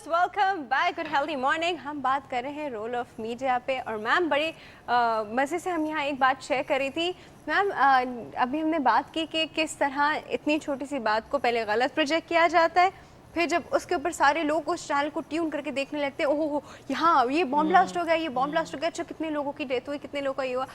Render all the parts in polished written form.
Viewers welcome back good healthy morning. हम बात कर रहे हैं रोल ऑफ मीडिया पे और मैम बड़े मज़े से हम यहाँ एक बात शेयर करी थी। मैम अभी हमने बात की कि किस तरह इतनी छोटी सी बात को पहले गलत प्रोजेक्ट किया जाता है, फिर जब उसके ऊपर सारे लोग उस चैनल को ट्यून करके देखने लगते हैं, ओहो यहाँ ये बॉम्ब ब्लास्ट हो गया, ये बॉम्ब ब्लास्ट हो गया, अच्छा कितने लोगों की डेथ हुई, कितने लोगों का ये हुआ।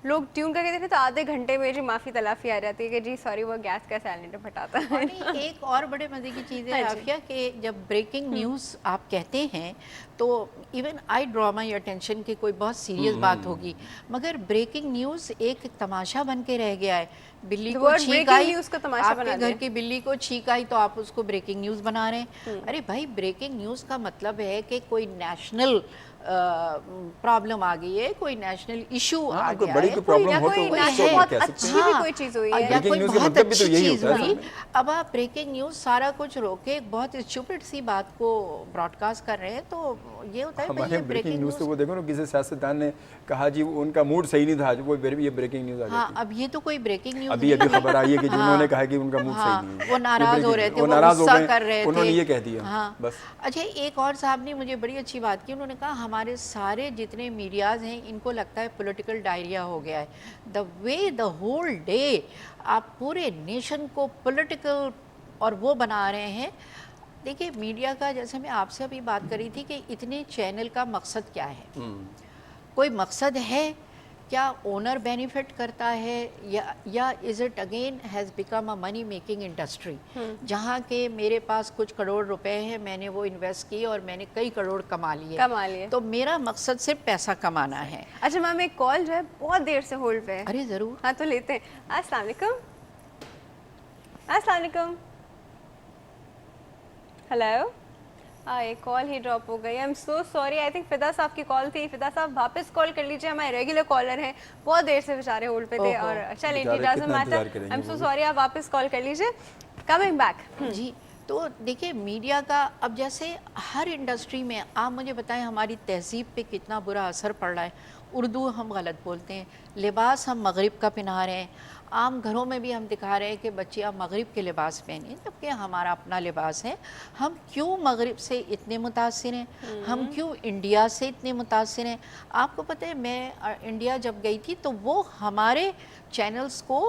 लोग ट्यून करके देखते तो आधे घंटे में जी माफ़ी तलाफ़ी आ जाती है कि जी सॉरी वो गैस का सिलेंडर फटाता है। और एक और बड़े मज़े की चीज़ है आफिया कि जब ब्रेकिंग न्यूज़ आप कहते हैं तो even I draw my attention कि कोई बहुत सीरियस बात होगी, मगर ब्रेकिंग न्यूज़ एक तमाशा बन के रह गया है। बिल्ली को छींक आई, आपके घर की बिल्ली को छींक आई तो आप उसको ब्रेकिंग न्यूज़ बना रहे हैं। अरे भाई, ब्रेकिंग न्यूज़ का मतलब है कि कोई नेशनल प्रॉब्लम आ गई है, कोई नेशनल इशू आ गया है, या कोई बहुत अच्छी भी कोई चीज़ हुई है, या कोई बहुत अच्छी चीज़ हुई। अब आप ब्रेकिंग न्यूज़ सारा कुछ रोके एक बहुत स्टूपिड सी बात को ब्रॉडकास्ट कर रहे हैं, तो ये होता है हमारे ब्रेकिंग न्यूज़ तो वो देखो ना, किसी सियासतदान ने कहा जी उनका मूड सही नहीं था आज, वो ये ब्रेकिंग न्यूज़ आ गई। हाँ, अब ये तो कोई ब्रेकिंग न्यूज़ अभी खबर आई है कि उन्होंने कहा कि उनका मूड सही नहीं है, वो नाराज हो रहे थे, वो गुस्सा कर रहे थे, उन्होंने ये कह दिया। हाँ बस। अच्छा, एक और साहब ने मुझे बड़ी अच्छी बात की, उन्होंने कहा हमारे सारे जितने मीडियाज़ हैं इनको लगता है पॉलिटिकल डायरिया हो गया है। The way the whole day आप पूरे नेशन को पॉलिटिकल और वो बना रहे हैं। देखिए मीडिया का, जैसे मैं आपसे अभी बात करी थी कि इतने चैनल का मकसद क्या है, कोई मकसद है क्या? ओनर बेनिफिट करता है या is it again has become a money making industry, जहाँ के मेरे पास कुछ करोड़ रुपए हैं, मैंने वो इन्वेस्ट किए और मैंने कई करोड़ कमा लिए, तो मेरा मकसद सिर्फ पैसा कमाना है। अच्छा मैम, एक कॉल जो है बहुत देर से होल्ड पे है। अरे ज़रूर, हाँ तो लेते हैं। अस्सलाम वालेकुम। अस्सलाम वालेकुम। हेलो। एक कॉल ही ड्रॉप हो गई। आई am so sorry, I think फिदा साहब की कॉल थी। फिदा साहब वापस कॉल कर लीजिए, हमारे रेगुलर कॉलर हैं, बहुत देर से बेचारे होल्ड पे थे। और चलिए जी, doesn't matter, I am so sorry, आप वापस कॉल कर लीजिए। कमिंग बैक जी। तो देखिए मीडिया का अब जैसे हर इंडस्ट्री में, आप मुझे बताएं हमारी तहजीब पे कितना बुरा असर पड़ रहा है। उर्दू हम गलत बोलते हैं, लिबास हम मगरिब का पहना रहे हैं, आम घरों में भी हम दिखा रहे हैं कि बच्चे आप मगरिब के लिबास पहने, जबकि हमारा अपना लिबास है। हम क्यों मगरिब से इतने मुतासिर हैं, हम क्यों इंडिया से इतने मुतासिर हैं? आपको पता है, मैं इंडिया जब गई थी तो वो हमारे चैनल्स को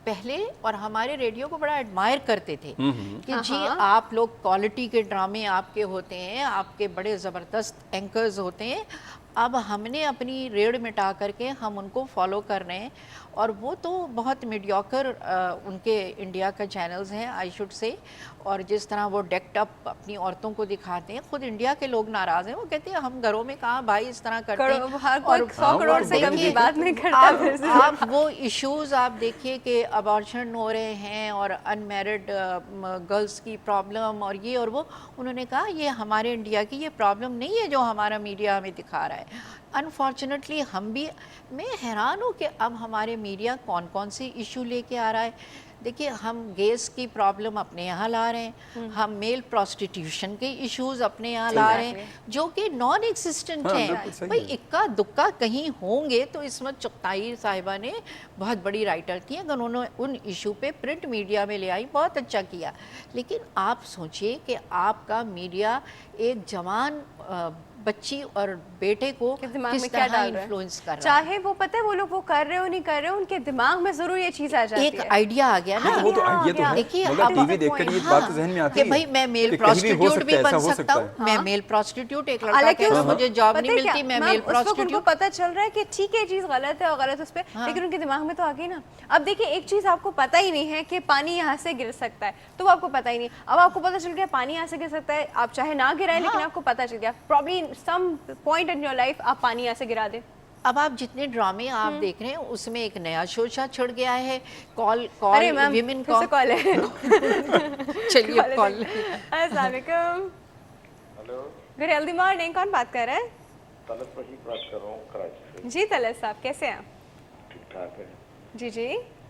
पहले और हमारे रेडियो को बड़ा एडमायर करते थे कि जी आप लोग क्वालिटी के ड्रामे आपके होते हैं, आपके बड़े ज़बरदस्त एंकर्स होते हैं। अब हमने अपनी रेड मिटा करके हम उनको फॉलो कर रहे हैं, और वो तो बहुत मीडियोकर उनके इंडिया का चैनल्स हैं आई शुड से। और जिस तरह वो डेक्ट अप अपनी औरतों को दिखाते हैं, खुद इंडिया के लोग नाराज़ हैं, वो कहते हैं हम घरों में कहाँ भाई इस तरह करते हैं, और 100 करोड़ से कम की बात नहीं करता। आप वो इश्यूज़ आप देखिए कि अबॉर्शन हो रहे हैं और अनमैरिड गर्ल्स की प्रॉब्लम और ये और वो, उन्होंने कहा ये हमारे इंडिया की ये प्रॉब्लम नहीं है जो हमारा मीडिया हमें दिखा रहा है। अनफॉर्चुनेटली हम भी, मैं हैरान हूँ कि अब हमारे मीडिया कौन कौन से इशू लेके आ रहा है। देखिए हम गैस की प्रॉब्लम अपने यहाँ ला रहे हैं, हम मेल प्रोस्टिट्यूशन के इश्यूज अपने यहाँ ला रहे हैं जो कि नॉन एग्जिस्टेंट हैं। भाई इक्का दुक्का कहीं होंगे तो इसमत चुगताई साहिबा ने, बहुत बड़ी राइटर थी, अगर उन्होंने उन इशू पे प्रिंट मीडिया में ले आई, बहुत अच्छा किया। लेकिन आप सोचिए कि आपका मीडिया एक जवान बच्ची और बेटे को किस तरह इन्फ्लुएंस कर रहा है, चाहे वो पता है वो लोग वो कर रहे हो नहीं कर रहे हो, उनके दिमाग में जरूर ये चीज आ जाती है, एक आइडिया आ गया ना। वो तो आइडिया तो है। देखिए अब टीवी देखकर ये बात तो ज़हन में आती है कि भाई मैं मेल प्रोस्टिट्यूट भी बन सकता हूँ, मैं मेल प्रोस्टिट्यूट, एक लड़का कहता है मुझे जॉब नहीं मिलती, मैं मेल प्रोस्टिट्यूट। उनको पता चल रहा है कि ठीक है चीज गलत है और गलत उस पर, लेकिन उनके दिमाग में तो आ गई ना। अब देखिए एक चीज आपको पता ही नहीं है कि पानी यहाँ से गिर सकता है, तो वो आपको पता ही नहीं। अब आपको पता चल गया पानी यहाँ से गिर सकता है, आप चाहे ना गिराए लेकिन आपको पता चल गया, probably some point in your life आप पानी यहाँ से गिरा दे। अब आप जितने ड्रामे आप देख रहे हैं उसमें एक नया शोशा छिड़ गया है, कॉल विमेन कॉल है। चलिए कॉल। अस्सलाम वालेकुम। हेलो, गुड हेल्दी मॉर्निंग, कौन बात कर रहा है? तलत वहीद बात कर रहा हूँ कराची से। जी तलत साहब, कैसे हैं? ठीक ठाक है जी जी,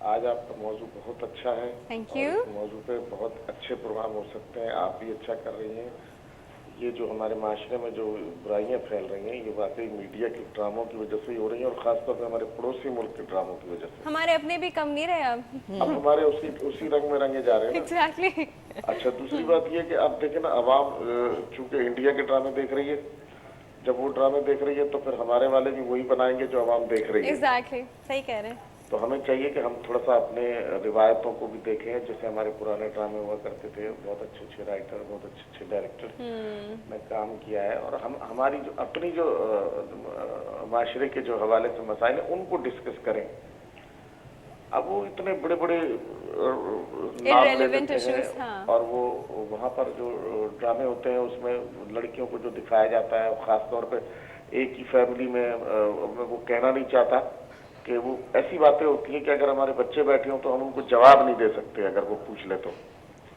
आज आपका मौजू बहुत अच्छा है। Thank you. इस मौजू पे बहुत अच्छे प्रोग्राम हो सकते हैं, आप भी अच्छा कर रही हैं। ये जो हमारे माशरे में जो बुराइयां फैल रही हैं ये वाकई मीडिया के ड्रामों की वजह से ही हो रही हैं, और खासतौर पर हमारे पड़ोसी मुल्क के ड्रामों की वजह से। हमारे अपने भी कम नहीं रहे अब। हमारे उसी रंग में रंगे जा रहे हैं ना। एग्जैक्टली। अच्छा, दूसरी बात ये कि अब देखें ना, अवाम चूंकि इंडिया के ड्रामे देख रही है, जब वो ड्रामे देख रही है तो फिर हमारे वाले भी वही बनाएंगे जो अवाम देख रही है। एग्जैक्टली, सही कह रहे हैं। तो हमें चाहिए कि हम थोड़ा सा अपने रिवायतों को भी देखें, जैसे हमारे पुराने ड्रामे हुआ करते थे, बहुत अच्छे अच्छे राइटर, बहुत अच्छे अच्छे डायरेक्टर ने काम किया है, और हम हमारी जो अपनी जो माशरे के जो हवाले से मसाइल हैं उनको डिस्कस करें। अब वो इतने बड़े बड़े नाम ले लेते हैं, हाँ। और वो वहाँ पर जो ड्रामे होते हैं उसमें लड़कियों को जो दिखाया जाता है, खास तौर पे एक ही फैमिली में वो कहना नहीं चाहता कि वो ऐसी बातें होती हैं कि अगर हमारे बच्चे बैठे हों तो हम उनको जवाब नहीं दे सकते अगर वो पूछ ले तो।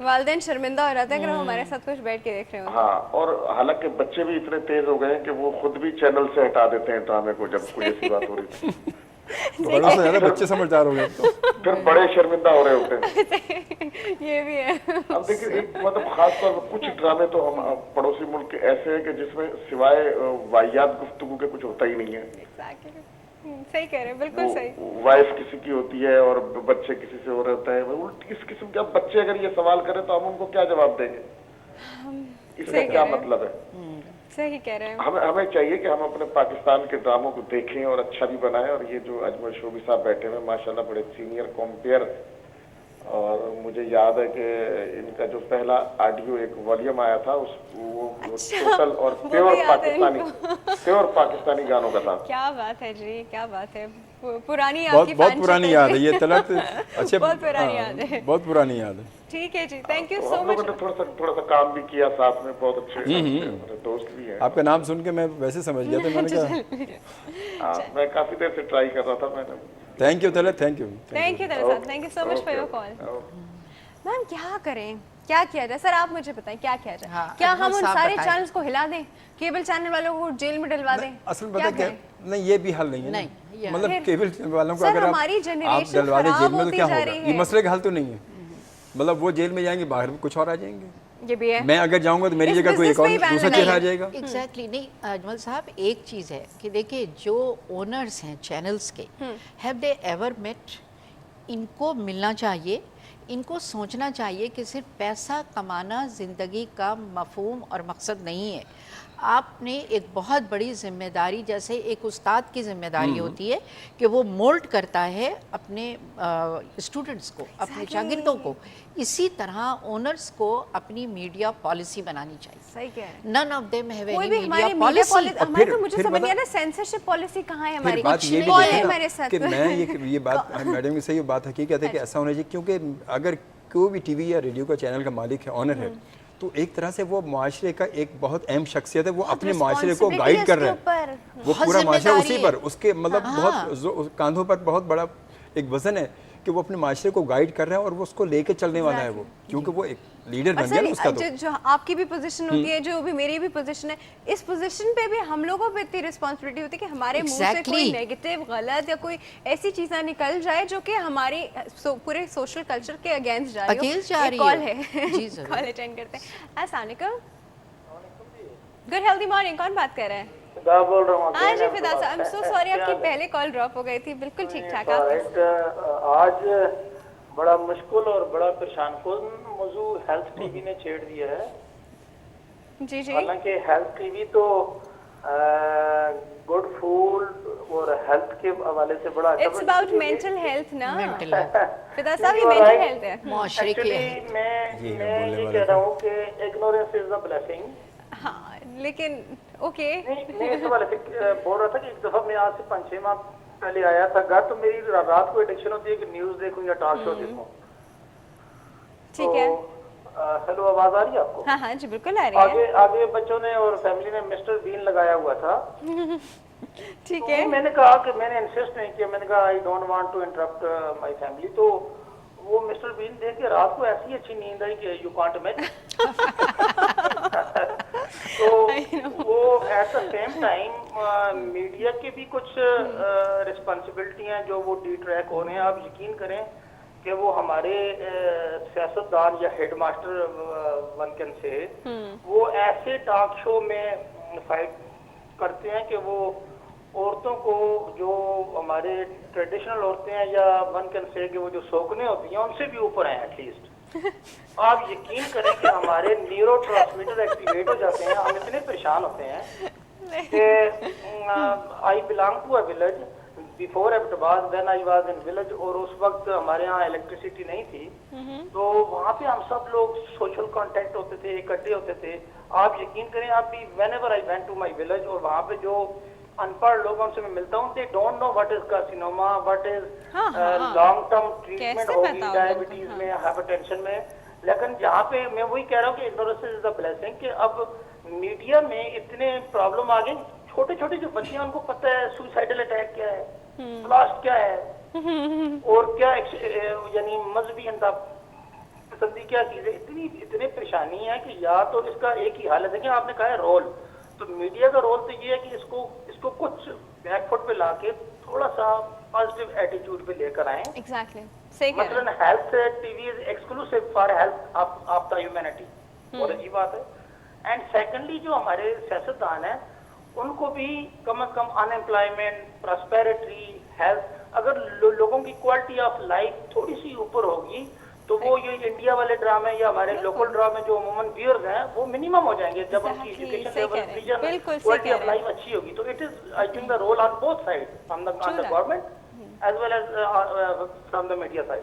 वालिदैन शर्मिंदा हो जाता है अगर वो हमारे साथ कुछ बैठ के देख रहे हो। हाँ, और हालांकि बच्चे भी इतने तेज हो गए हैं कि वो खुद भी चैनल से हटा देते हैं ड्रामे को जब कोई ऐसी बात हो रही थी। बड़ों से ज्यादा बच्चे समझदार हो गए तो। फिर बड़े शर्मिंदा हो रहे होते हैं। ये भी है। अब देखिए, एक मतलब खास तौर पर कुछ ड्रामे तो हम पड़ोसी मुल्क के ऐसे हैं कि जिसमें सिवाय वाहियात गुफ्तगू के कुछ होता ही नहीं है। Exactly. सही कह रहे हैं, बिल्कुल सही। वाइफ किसी की होती है और बच्चे किसी से हो रहे होते हैं, उल्टी इस किस्म के। अब बच्चे अगर ये सवाल करें तो हम उनको क्या जवाब देंगे? इसका क्या मतलब है? सही कह रहे हैं। हमें चाहिए कि हम अपने पाकिस्तान के ड्रामों को देखें और अच्छा भी बनाएं। और ये जो अजमल शोभी साहब बैठे हुए माशाल्लाह बड़े सीनियर कॉम्पेयर, और मुझे याद है कि इनका जो पहला ऑडियो एक वॉल्यूम आया था वो टोटल और प्योर पाकिस्तानी गानों का था। क्या बात है जी, क्या बात है। पुरानी बहुत पुरानी याद है ये तलत। अच्छे, बहुत पुरानी याद है। बहुत पुरानी याद है। ठीक है जी, थैंक यू तो सो हम मच। लोगों ने थोड़ा सा काम भी किया साथ में, बहुत अच्छे मेरे दोस्त भी हैं। आपका नाम सुन के मैं वैसे समझ गया था, मैंने कहा मैं काफी देर से ट्राई कर रहा था। मैंने thank you Talat, thank you. Thank you Talat साहब, thank you so much for your call. Ma'am क्या करें, क्या किया जाए? सर आप मुझे बताएं क्या किया जाए? हाँ, क्या हम उन साहब सारे बताएं। चैनल्स को हिला दें, केबल चैनल वालों को जेल में डलवा दें? असल में पता क्या, नहीं ये भी हल नहीं है ना। नहीं, मतलब केबल वालों को सर, अगर हमारी आप generation डलवा दें जेल खराब में तो होती क्या जा होगा? रही ये है। मसले का हल तो नहीं है। मतलब वो जेल में जाएंगे, बाहर कुछ और आ जाएंगे। ये भी है। मैं अगर जाऊंगा तो मेरी इस जगह कोई एक business और में ही ban दूसरा लगाइए। चेहरा आ जाएगा। एग्जैक्टली नहीं अजमल साहब, एक चीज़ है कि देखिए जो ओनर्स हैं चैनल्स के, हैव दे एवर मेट? इनको मिलना चाहिए, इनको सोचना चाहिए कि सिर्फ पैसा कमाना ज़िंदगी का मफहूम और मकसद नहीं है। आपने एक बहुत बड़ी जिम्मेदारी, जैसे एक उस्ताद की जिम्मेदारी होती है कि वो मोल्ड करता है अपने स्टूडेंट्स को, अपने शागिर्दों को, इसी तरह ओनर्स को अपनी मीडिया पॉलिसी बनानी चाहिए। सही कह रहे हैं। नन ऑफ देम हैव कोई एनी भी मीडिया हमारी मीडिया पॉलिसी। पॉलिसी हमारे तो मुझे फिर समझ नहीं आ बता- रहा सेंसरशिप पॉलिसी कहाँ है फिर हमारी? बात ये भी कौन देखिए है ना हमारे साथ? कि मैं ये बात मैडम की सही बात हकीकत है कि ऐसा होना चाहिए, क्योंकि अगर कोई भी टीवी या रेडियो का चैनल का मालिक है, ऑनर है, तो एक तरह से वो माशरे का एक बहुत अहम शख्सियत है। वो अपने माशरे को गाइड कर रहे हैं। वो बहुत पूरा माशरा उसी जिम्मेदारी पर, है। उसके मतलब बहुत कांधों पर बहुत बड़ा एक वजन है कि वो अपने माशरे को गाइड कर रहा है और वो उसको लेके चलने वाला है वो, क्योंकि वो एक लीडर बन गया ना उसका। तो जो आपकी भी पोजीशन होती है, जो भी मेरी भी पोजीशन है, इस पोजीशन पे भी हम लोगों पे इतनी रिस्पांसिबिलिटी होती है कि हमारे मुंह से कोई नेगेटिव, गलत या कोई ऐसी चीज़ें निकल जाए जो कि हमारी पूरे सोशल कल्चर के अगेंस्ट जा रही हो। कॉल है, कॉल अटेंड करते हैं। अस्सलाम वालेकुम, गुड हेल्दी मॉर्निंग, कौन बात कर रहे हैं? फिदा बोल रहा हूँ। हाँ जी फिदा साहब, आई एम सो सॉरी, आपकी पहले कॉल ड्रॉप हो गई थी। बिल्कुल ठीक ठाक। आप आज बड़ा मुश्किल और बड़ा परेशान कुन मौजू हेल्थ टीवी ने छेड़ दिया है। जी जी, हालांकि हेल्थ टीवी तो गुड फूड और हेल्थ के हवाले से बड़ा इट्स अबाउट मेंटल हेल्थ ना मेंटल हेल्थ, फिदा साहब, ये मेंटल हेल्थ है। मुआशरे की एक्चुअली मैं ये कह रहा हूँ कि इग्नोरेंस इज द ब्लेसिंग। हाँ लेकिन ओके, नहीं इस वाले से बोल रहा था कि एक दफा मैं आज से 5-6 माह पहले आया था घर, तो मेरी रात को एडिक्शन होती है कि न्यूज देखूं या टॉक शो देखूं। ठीक है। हेलो, आवाज आ रही है आपको? हाँ हाँ जी बिल्कुल आ रही है। आगे आगे बच्चों ने और फैमिली ने मिस्टर बीन लगाया हुआ था। ठीक तो है। मैंने कहा कि मैंने इंसिस्ट नहीं किया, मैंने कहा I don't want to interrupt my family. तो वो मिस्टर बीन देख के रात को ऐसी अच्छी नींद आई कि यू कांट इमेजिन। तो वो at the same time media के भी कुछ रिस्पॉन्सिबिलिटी हैं जो वो डिट्रैक हो रहे हैं। आप यकीन करें کہ وہ ہمارے سیاستدان یا head master one can say وہ ایسے ٹاک شو میں فائٹ کرتے ہیں کہ وہ عورتوں کو جو ہمارے ٹریڈیشنل عورتیں ہیں یا ون کین سے کہ وہ جو سوکنے ہوتی ہیں ان سے بھی اوپر ہیں ایٹ لیسٹ. آپ یقین کریں کہ ہمارے نیورو ٹرانسمیٹر ایکٹیویٹ ہو جاتے ہیں, ہم اتنے پریشان ہوتے ہیں کہ I belong to a village before Abbottabad when I was in village, اور اس وقت ہمارے یہاں الیکٹریسٹی نہیں تھی, تو وہاں پہ ہم سب لوگ سوشل کانٹیکٹ ہوتے تھے, اکٹھے ہوتے تھے. آپ یقین کریں آپ بھی whenever I went to my village, اور وہاں پہ جو ان پڑھ لوگوں سے میں ملتا ہوں, they don't know what is carcinoma, what is long term treatment ہوگی ڈائبٹیز میں, ہائپر ٹینشن میں. لیکن جہاں پہ میں وہی کہہ رہا ہوں کہ اگنورینس از اے بلیسنگ, کہ اب میڈیا میں اتنے پرابلم آ گئی, چھوٹے چھوٹے جو بچے ہیں ان کو پتہ ہے سوسائڈل اٹیک کیا ہے, بلاسٹ کیا ہے, اور کیا یعنی مذہبی پسندی کیا چیزیں, اتنے پریشانی ہے کہ یا تو اس کا ایک ہی حال ہے. دیکھیں آپ نے کہا ہے رول, تو میڈیا کا رول تو یہ ہے کہ اس کو کچھ بیک فٹ پہ لا کے تھوڑا سا پازیٹیو ایٹیٹیوڈ پہ لے کر آئیں. ایگزیکٹلی صحیح کہہ رہے مثلاً health T V is exclusive for health of the humanity, بہت اچھی بات ہے. اینڈ سیکنڈلی جو ہمارے سیاستدان ہیں ان کو بھی کم از کم ان امپلائمنٹ, پراسپیرٹی, ہیلتھ, اگر لوگوں کی کوالٹی آف لائف تھوڑی سی اوپر ہوگی تو وہ یہ انڈیا والے ڈرامے یا ہمارے لوکل ڈرامے جو عموماً ویئرز ہیں وہ منیمم ہو جائیں گے جب ان کی education level, vision, quality of life اچھی ہوگی. تو it is I think the role on both side, from the government as well as from the media side.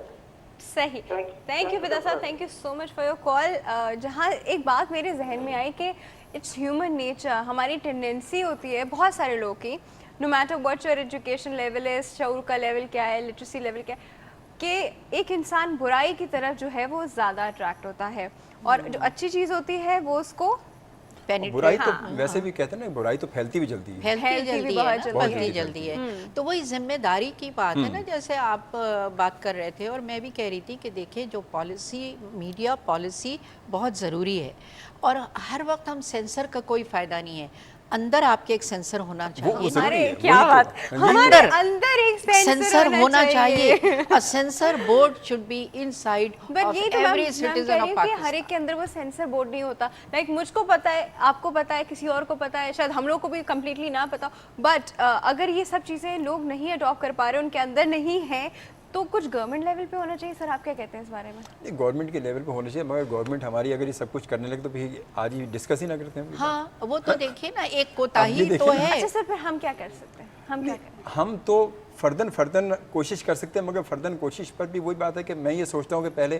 صحیح. Thank you Fida Sahib, thank you so much for your call. جہاں ایک بات میرے ذہن میں آئی کہ اٹس ہیومن نیچر, ہماری ٹینڈنسی ہوتی ہے بہت سارے لوگوں کی, no matter what your education level ہے, شعور کا لیول کیا ہے, لٹریسی لیول کیا ہے, کہ ایک انسان برائی کی طرف جو ہے وہ زیادہ اٹریکٹ ہوتا ہے, اور جو اچھی چیز ہوتی ہے وہ اس کو برائی تو ویسے بھی کہتے ہیں نا, برائی تو پھیلتی بھی جلدی ہے, پھیلتی جلدی ہے. تو وہی ذمہ داری کی بات ہے نا, جیسے آپ بات کر رہے تھے اور میں بھی کہہ رہی تھی کہ دیکھیں جو پالیسی, میڈیا پالیسی بہت ضروری ہے, اور ہر وقت ہم سینسر کا کوئی فائدہ نہیں ہے. اندر آپ کے ایک سینسر ہونا چاہیے. کیا بات, ہمارے اندر ایک سینسر ہونا چاہیے. Censor board should be inside of every citizen of Pakistan. ہر ایک کے اندر وہ سینسر بورڈ نہیں ہوتا. لائک مجھ کو پتا ہے, آپ کو پتا ہے, کسی اور کو پتا ہے, شاید ہم لوگ کو بھی کمپلیٹلی نہ پتا, بٹ اگر یہ سب چیزیں لوگ نہیں اڈاپٹ کر پا رہے, ان کے اندر نہیں ہے, تو کچھ گورنمنٹ لیول پہ ہونا چاہیے. سر آپ کیا کہتے ہیں اس بارے میں؟ گورنمنٹ کے لیول پہ ہونا چاہیے, مگر گورنمنٹ ہماری اگر یہ سب کچھ کرنے لگے تو پھر آج ہی ڈسکس ہی نہ کرتے ہیں. ہاں وہ تو دیکھیے نا, ایک کوتاہی تو ہے. اچھا سر, پھر ہم کیا کر سکتے ہیں؟ ہم کیا کریں؟ ہم تو فرداً کوشش کر سکتے ہیں, مگر فرداً کوشش پر بھی وہی بات ہے کہ میں یہ سوچتا ہوں کہ پہلے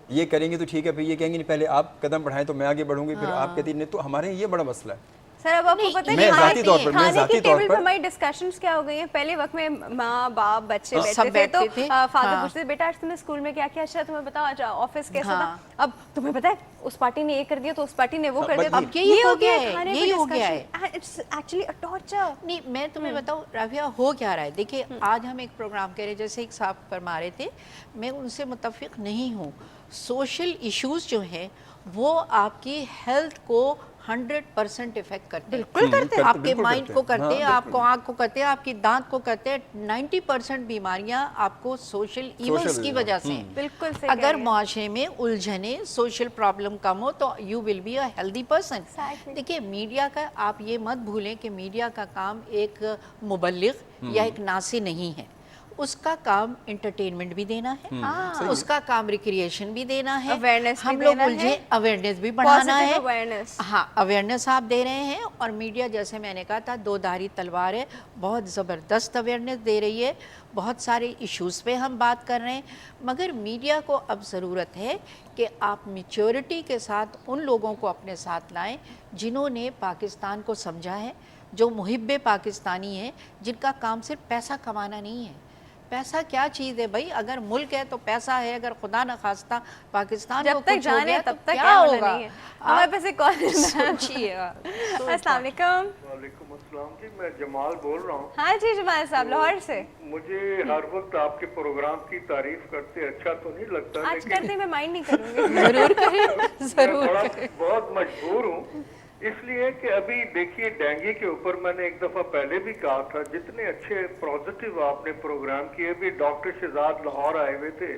یہ کریں گے تو ٹھیک ہے, پھر یہ کہیں گے نہیں پہلے آپ قدم بڑھائیں تو میں آگے بڑھوں گی, پھر آپ کہتی نہیں. تو ہمارے یہ بڑا مسئلہ ہے سر. اب آپ کو پتہ ہے ذاتی طور پر, کھانے کی ٹیبل پہ ہماری ڈسکشنز کیا ہو گئی ہیں. پہلے وقت میں ماں باپ بچے بیٹھتے تھے تو فادر پوچھتے تھے بیٹا آج تم نے اسکول میں کیا کیا, اچھا تمہیں بتاؤ آج آفس کیسا تھا, اب تمہیں پتہ ہے اس پارٹی نے یہ کر دیا تو اس پارٹی نے وہ کر دیا. اب یہی ہو گیا ہے, یہی ہو گیا ہے. It's actually a torture. نہیں میں تمہیں بتاؤں رافیہ ہو کیا رہا ہے. دیکھیے آج ہم ایک پروگرام کر رہے, جیسے ایک صاحب فرما رہے تھے, میں ان سے متفق نہیں ہوں. سوشل ایشوز جو ہیں وہ آپ کی ہیلتھ کو 100% افیکٹ کرتے ہیں. بالکل کرتے ہیں. آپ کے مائنڈ کو کرتے ہیں, آپ کو آنکھ کو کرتے ہیں, آپ کی دانت کو کرتے ہیں. 90% بیماریاں آپ کو سوشل ایونٹس کی وجہ سے ہیں. بالکل. اگر معاشرے میں الجھنے, سوشل پرابلم کم ہو تو you will be a healthy person. دیکھیے میڈیا کا آپ یہ مت بھولیں کہ میڈیا کا کام ایک مبلغ یا ایک ناصح نہیں ہے. اس کا کام انٹرٹینمنٹ بھی دینا ہے, اس کا کام ریکریشن بھی دینا ہے, ہم لوگ الجھے اویئرنیس بھی بڑھانا ہے. ہاں اویئرنیس آپ دے رہے ہیں, اور میڈیا جیسے میں نے کہا تھا دو دھاری تلوار ہے, بہت زبردست اویئرنیس دے رہی ہے. بہت سارے ایشوز پہ ہم بات کر رہے ہیں, مگر میڈیا کو اب ضرورت ہے کہ آپ میچورٹی کے ساتھ ان لوگوں کو اپنے ساتھ لائیں جنہوں نے پاکستان کو سمجھا ہے, جو محب پاکستانی ہیں, جن کا کام صرف پیسہ کمانا نہیں ہے. پیسہ کیا چیز ہے بھائی, اگر ملک ہے تو پیسہ ہے, اگر خدا نہ خواستہ پاکستان جب تک جانے تب تک کیا ہوگا. ہمارے پاس ایک کال سوچیے. السلام علیکم. وعلیکم السلام جی, میں جمال بول رہا ہوں. ہاں جی جمال صاحب لاہور سے. مجھے ہر وقت آپ کے پروگرام کی تعریف کرتے اچھا تو نہیں لگتا, آج کرتے میں مائنڈ نہیں کروں گی. ضرور کریں, ضرور. بہت مجبور ہوں इसलिए कि अभी देखिए डेंगू के ऊपर मैंने एक दफा पहले भी कहा था, जितने अच्छे पॉजिटिव आपने प्रोग्राम किए, अभी डॉक्टर शहजाद लाहौर आए हुए थे,